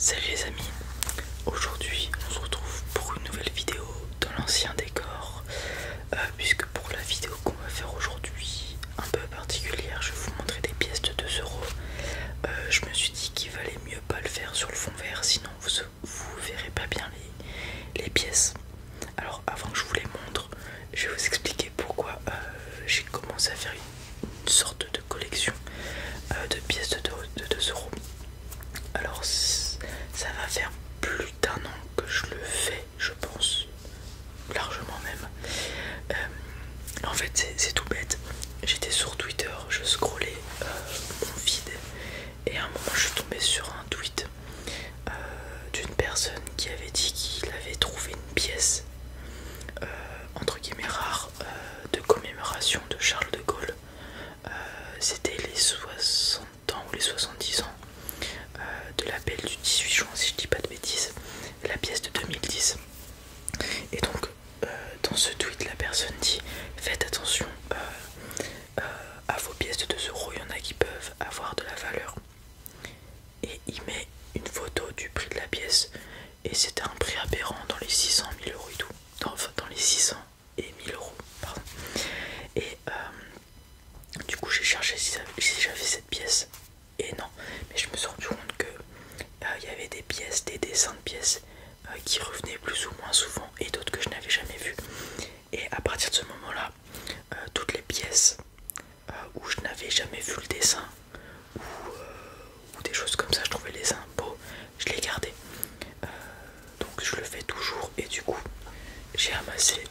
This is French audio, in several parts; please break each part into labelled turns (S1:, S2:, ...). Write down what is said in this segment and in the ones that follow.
S1: Salut les amis, aujourd'hui on se retrouve pour une nouvelle vidéo dans l'ancien décor, puisque pour la vidéo qu'on va faire aujourd'hui, un peu particulière, je vais vous montrer des pièces de 2 euros. Je me suis dit qu'il valait mieux pas le faire sur le fond vert, sinon vous verrez pas bien les pièces. Alors avant que je vous les montre, je vais vous expliquer pourquoi j'ai commencé à faire une sorte de collection de pièces de 2 euros. Alors ça va faire plus d'1 an que je le fais, je pense, largement même. En fait c'est tout bête, j'étais sur Twitter, je scrollais mon feed et à un moment je suis tombé sur un tweet d'une personne qui avait dit qu'il avait trouvé une pièce entre guillemets rare de commémoration de Charles de Gaulle. C'était les 60 ans ou les 70 ans de l'appel du 18 juin, si je dis pas de bêtises, la pièce de 2010. Et donc dans ce tweet la personne dit: faites attention à vos pièces de 2 euros, il y en a qui peuvent avoir de la valeur. Et il met une photo du prix de la pièce et c'était un prix aberrant dans les 600 000 euros et tout, enfin dans les 600 et 1000 euros, pardon. Et du coup j'ai cherché si j'avais cette pièce et non, mais je me suis rendu compte que il y avait des pièces, des dessins de pièces qui revenaient plus ou moins souvent et d'autres que je n'avais jamais vues. Et à partir de ce moment là, toutes les pièces où je n'avais jamais vu le dessin ou des choses comme ça, je trouvais les dessins beaux, je les gardais. Donc je le fais toujours et du coup j'ai amassé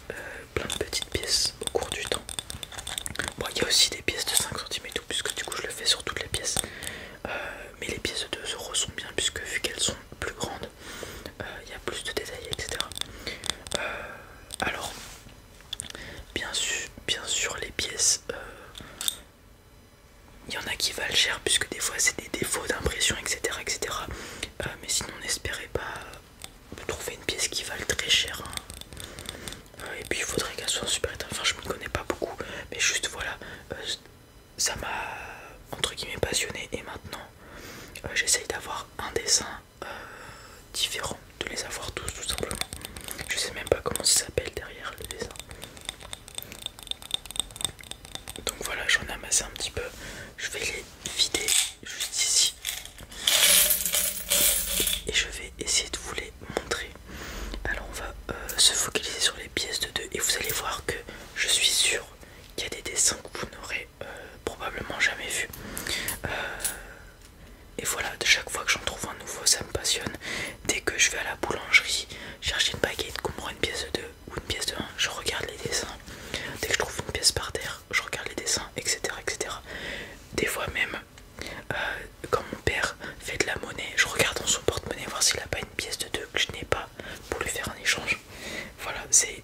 S1: plein de petites pièces au cours du temps. Bon, il y a aussi des pièces de 5 centimes et tout, puisque du coup je le fais sur toutes les pièces. Mais les pièces de 2 euros sont bien, puisque vu qu'elles sont plus grandes, il y a plus de détails, etc. Alors, bien sûr les pièces, il y en a qui valent cher, puisque des fois c'est des défauts d'impression, etc. etc. Mais sinon n'espérez pas trouver une pièce qui vale très cher, hein. Et puis il faudrait qu'elle soit super éteinte. Enfin, je ne connais pas beaucoup, mais juste voilà, ça m'a entre guillemets passionné. Et maintenant j'essaye d'avoir un dessin différent, de les avoir tous tout simplement. Je sais même pas comment ça s'appelle derrière le dessin. Donc voilà, j'en ai amassé un petit peu. Je vais les vider juste ici et je vais essayer de vous les montrer. Alors on va se focaliser sur les pièces de 2 et vous allez voir que je suis sûr qu'il y a des dessins que vous n'aurez probablement jamais vus. Et voilà, de chaque fois que j'en trouve un nouveau, ça me passionne. Dès que je vais à la boulangerie chercher une baguette, qu'on me rend une pièce de 2 ou une pièce de 1, je regarde les dessins. Dès que je trouve une pièce par terre, je regarde les dessins, etc. etc. Des fois même, quand mon père fait de la monnaie, je regarde dans son porte-monnaie voir s'il n'a pas une pièce de 2 que je n'ai pas pour lui faire un échange. Voilà, c'est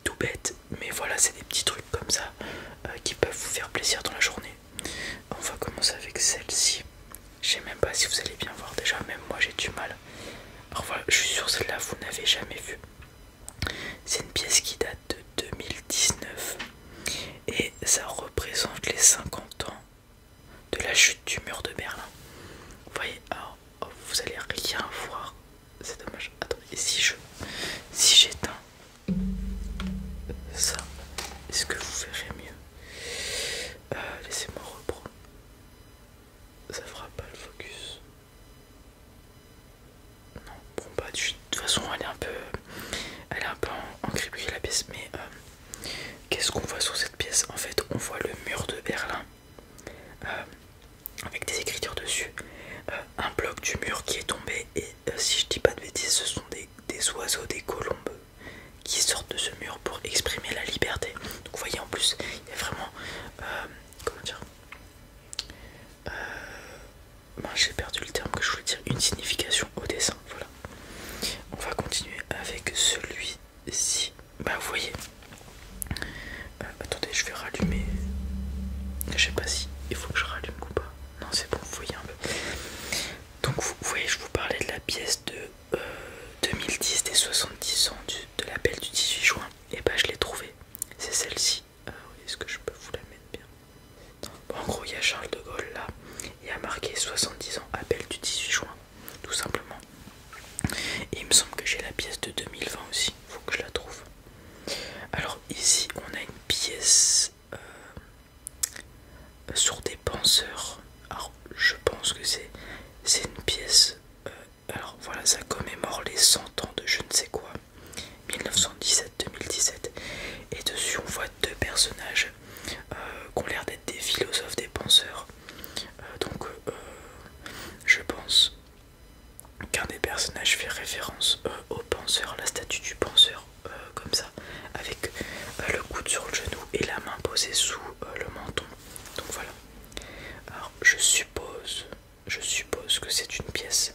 S1: tout bête, mais voilà, c'est des petits trucs comme ça qui peuvent vous faire plaisir dans la journée. On va commencer avec celle-ci. Je sais même pas si vous allez bien voir, déjà même moi j'ai du mal. Alors voilà, je suis sûr celle-là vous n'avez jamais vue. C'est une pièce qui date de 2019 et ça représente les 50 ans de la chute du mur de Berlin. Vous voyez, alors vous allez rien voir, c'est dommage. Attendez, si j'éteins ça, est-ce que vous verrez mieux? Laissez-moi reprendre. Ça fera pas le focus. Non, bon bah de toute façon elle est un peu encriptée la pièce, mais qu'est-ce qu'on voit sur cette pièce? En fait on voit le mur de Berlin avec des écritures dessus, un bloc du mur qui est tombé et si je dis pas de bêtises ce sont des oiseaux, des colombes qui sortent de ce mur pour exprimer la liberté. Donc vous voyez en plus il y a vraiment comment dire, j'ai perdu le terme que je voulais dire, une signification au dessin. Voilà. On va continuer avec celui-ci. Bah vous voyez. Attendez, je vais rallumer. Je sais pas si il faut que je rallume ou pas. Non, c'est bon, vous voyez un peu. Donc vous voyez, je vous parlais de la pièce de 2010 des 70 ans de l'appel du 18 juin. Et bah je l'ai trouvée. C'est celle-ci. Est-ce que je peux vous la mettre bien? Bon, en gros, il y a Charles de Gaulle là. Il y a marqué 70 ans, appel du 18 juin, tout simplement. personnage fait référence au penseur, la statue du penseur, comme ça, avec le coude sur le genou et la main posée sous le menton. Donc voilà. Alors je suppose que c'est une pièce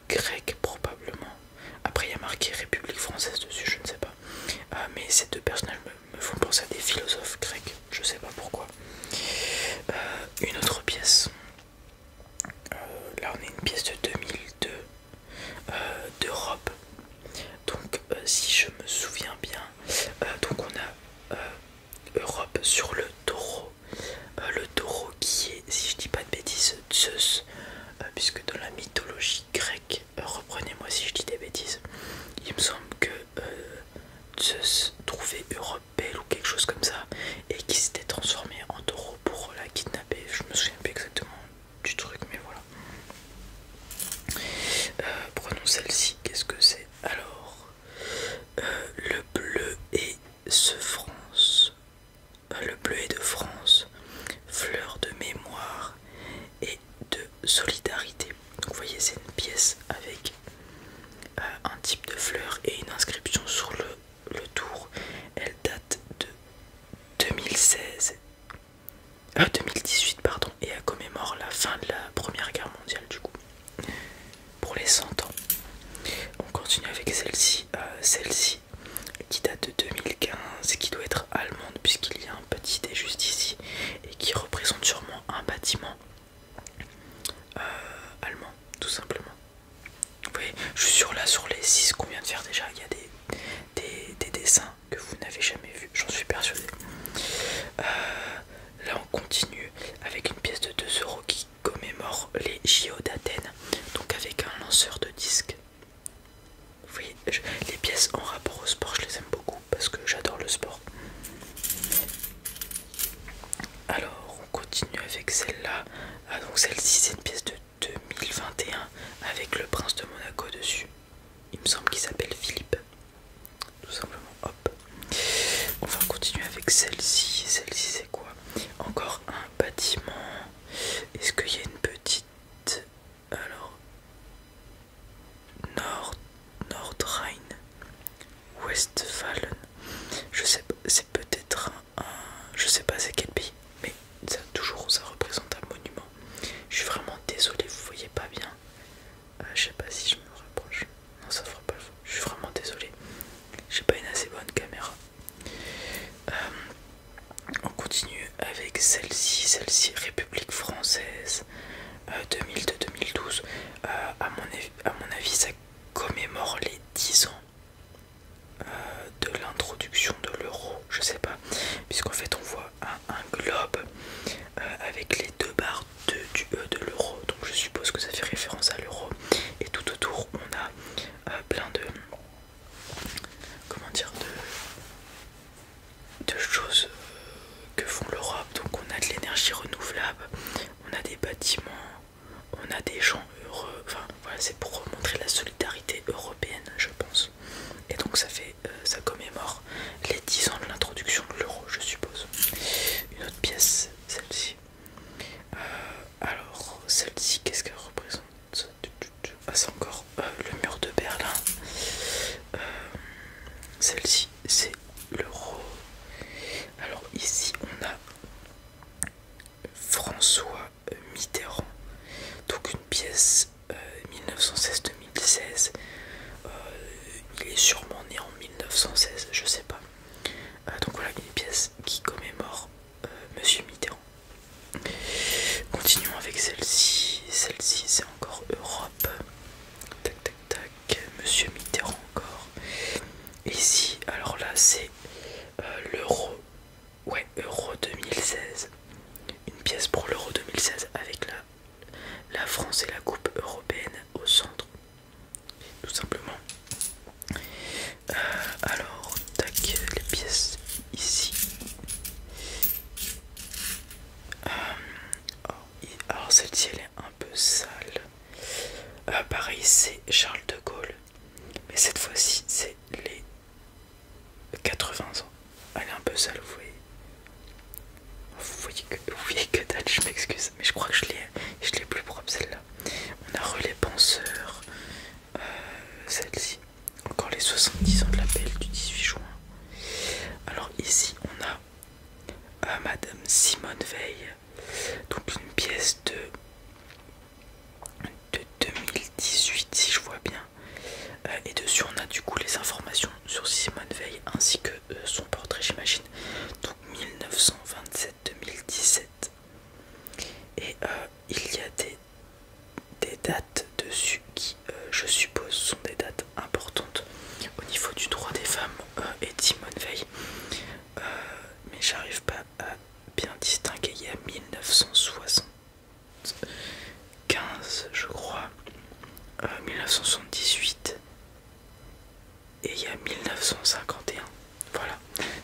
S1: grecque probablement. Après il y a marqué République française dessus, je ne sais pas. Mais ces deux personnages me font penser à des philosophes grecs, je sais pas pourquoi. Une autre pièce. Là on est une pièce de 2002 d'Europe. Donc si je me souviens bien, donc on a Europe sur le taureau. Le taureau qui est, si je dis pas de bêtises, Zeus, puisque dans la mythologie grecque, reprenez-moi si je dis des bêtises, il me semble que Zeus trouvait Europe belle ou quelque chose comme ça, et qui s'était transformé en taureau pour la kidnapper. Je me souviens plus exactement du truc, mais voilà. Prenons celle-ci, qu'est-ce que c'est? Alors, le bleu et ce France. Le bleu est de France, fleur de mémoire et de solidarité. Donc vous voyez, c'est une pièce avec un type de fleur et une inscription sur le tour. Elle date de 2018 pardon, et elle commémore la fin de la Première Guerre mondiale du coup, pour les 100 ans. On continue avec celle-ci, qui date de 2015 et qui doit être allemande puisqu'il y a un petit dé juste ici et qui représente sûrement un bâtiment allemand tout simplement. Vous voyez, je suis sûr là sur les 6 qu'on vient de faire déjà, il y a des dessins que vous n'avez jamais vus, j'en suis persuadé. Là on continue avec une pièce de 2 € qui commémore les JO d'Athènes, donc avec un lanceur de disques. Vous voyez, les pièces en rapport au sport, je les aime beaucoup parce que j'adore le sport. Alors, on continue avec celle-là. Ah, donc celle-ci, c'est une pièce de 2021 avec le prince de Monaco dessus. Il me semble qu'il s'appelle Philippe. Tout simplement, hop. On va continuer avec celle-ci. Celle-ci, c'est quoi? Encore un bâtiment. Est-ce qu'il y a une petite... Alors... Nordrhein-Westfalen. Je sais pas, c'est peut-être je sais pas c'est quel pays, mais ça représente un monument. Je suis vraiment désolé, vous voyez pas bien. Je sais pas si je me rapproche. Non, ça fera pas le fond. Je suis vraiment désolé. J'ai pas une assez bonne caméra. On continue avec celle-ci, République française, 2002-2012. À mon avis, ça commémore les 10 ans de l'introduction de l'euro, je sais pas, puisqu'en fait on voit un globe avec les deux barres de l'euro, donc je suppose que ça fait référence à l'euro, et tout autour on a plein de, comment dire, de choses que font l'Europe. Donc on a de l'énergie renouvelable, on a des bâtiments, on a des gens heureux, enfin voilà, c'est pour montrer la solidarité européenne, je pense. Et donc ça commémore les 10 ans de l'introduction de l'euro, je suppose. Une autre pièce, celle-ci. Alors celle-ci, qu'est-ce qu'elle représente? Ah, c'est encore le mur de Berlin. Celle-ci, c'est l'euro. Alors ici on a François Mitterrand, donc une pièce 1916-2016. Il est sûrement né en 1916, je sais pas. Donc voilà, une pièce qui commémore Monsieur Mitterrand. Continuons avec celle-ci. Celle-ci, c'est encore Europe. Tac, tac, tac. Monsieur Mitterrand encore. Et ici, alors là, c'est l'euro. Ouais, Euro 2016. Une pièce pour l'Euro 2016 avec la France et la Coupe européenne au centre. Tout simplement. Alors, tac, les pièces ici. Alors celle-ci elle est un peu sale. Pareil, c'est Charles de Gaulle, mais cette fois-ci c'est les 80 ans. Elle est un peu sale, vous voyez. Vous voyez que dalle, je m'excuse, mais je crois que je l'ai plus propre celle-là. On a Relais Penseur. dessus qui, je suppose, sont des dates importantes au niveau du droit des femmes et Simone Veil. Mais j'arrive pas à bien distinguer. Il y a 1975, je crois, 1978 et il y a 1951. Voilà,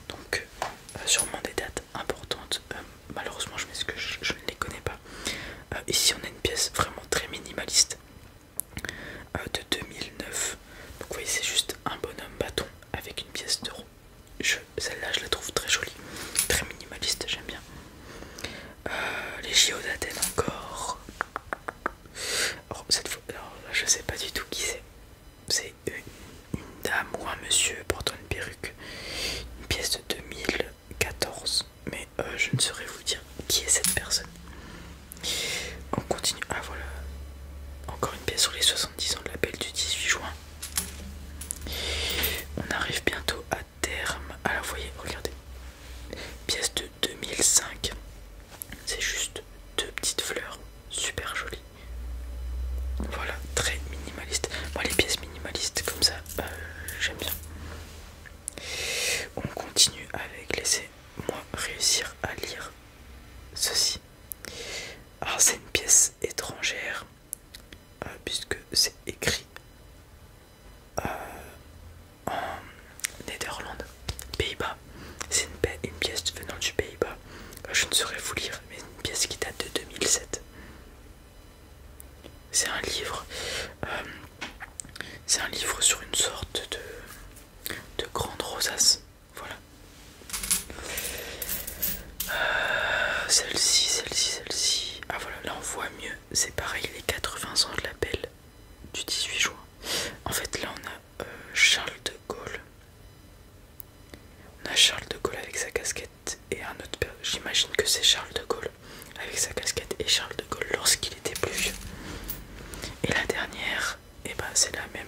S1: donc sûrement des dates importantes. Malheureusement, je m'excuse, je ne les connais pas. Ici, on a une pièce vraiment très minimaliste de 2009. Donc, vous voyez, c'est juste un bonhomme bâton avec une pièce d'euro. Celle-là, je la trouve très jolie, très minimaliste, j'aime bien. Les JO d'Athènes encore. Alors, cette fois, alors, là, je sais pas du tout qui c'est. C'est une dame ou un monsieur portant une perruque. Une pièce de 2014. Mais je ne saurais vous dire qui est cette personne. On continue. Ah voilà. Encore une pièce sur les 70 ans de l'appel du 18 juin. On arrive bientôt à terme. Alors vous voyez, regardez. Pièce de 2005. C'est juste deux petites fleurs. Super jolies. Voilà, très minimaliste. Moi les pièces minimalistes comme ça, j'aime bien. On continue avec, laissez-moi réussir à lire ceci. Alors c'est une pièce étrangère, puisque c'est écrit en Néderlande, Pays-Bas. C'est une pièce venant du Pays-Bas. Je ne saurais vous lire, mais une pièce qui date de 2007. C'est un livre. C'est un livre sur une sorte de grande rosace. Voilà. Celle-ci. Ah voilà, là on voit mieux. C'est pareil, les 80 ans de l'appel du 18 juin. En fait, là on a Charles de Gaulle. On a Charles de Gaulle avec sa casquette et un autre. J'imagine que c'est Charles de Gaulle avec sa casquette et Charles de Gaulle lorsqu'il était plus vieux. Et la dernière, et ben c'est la même.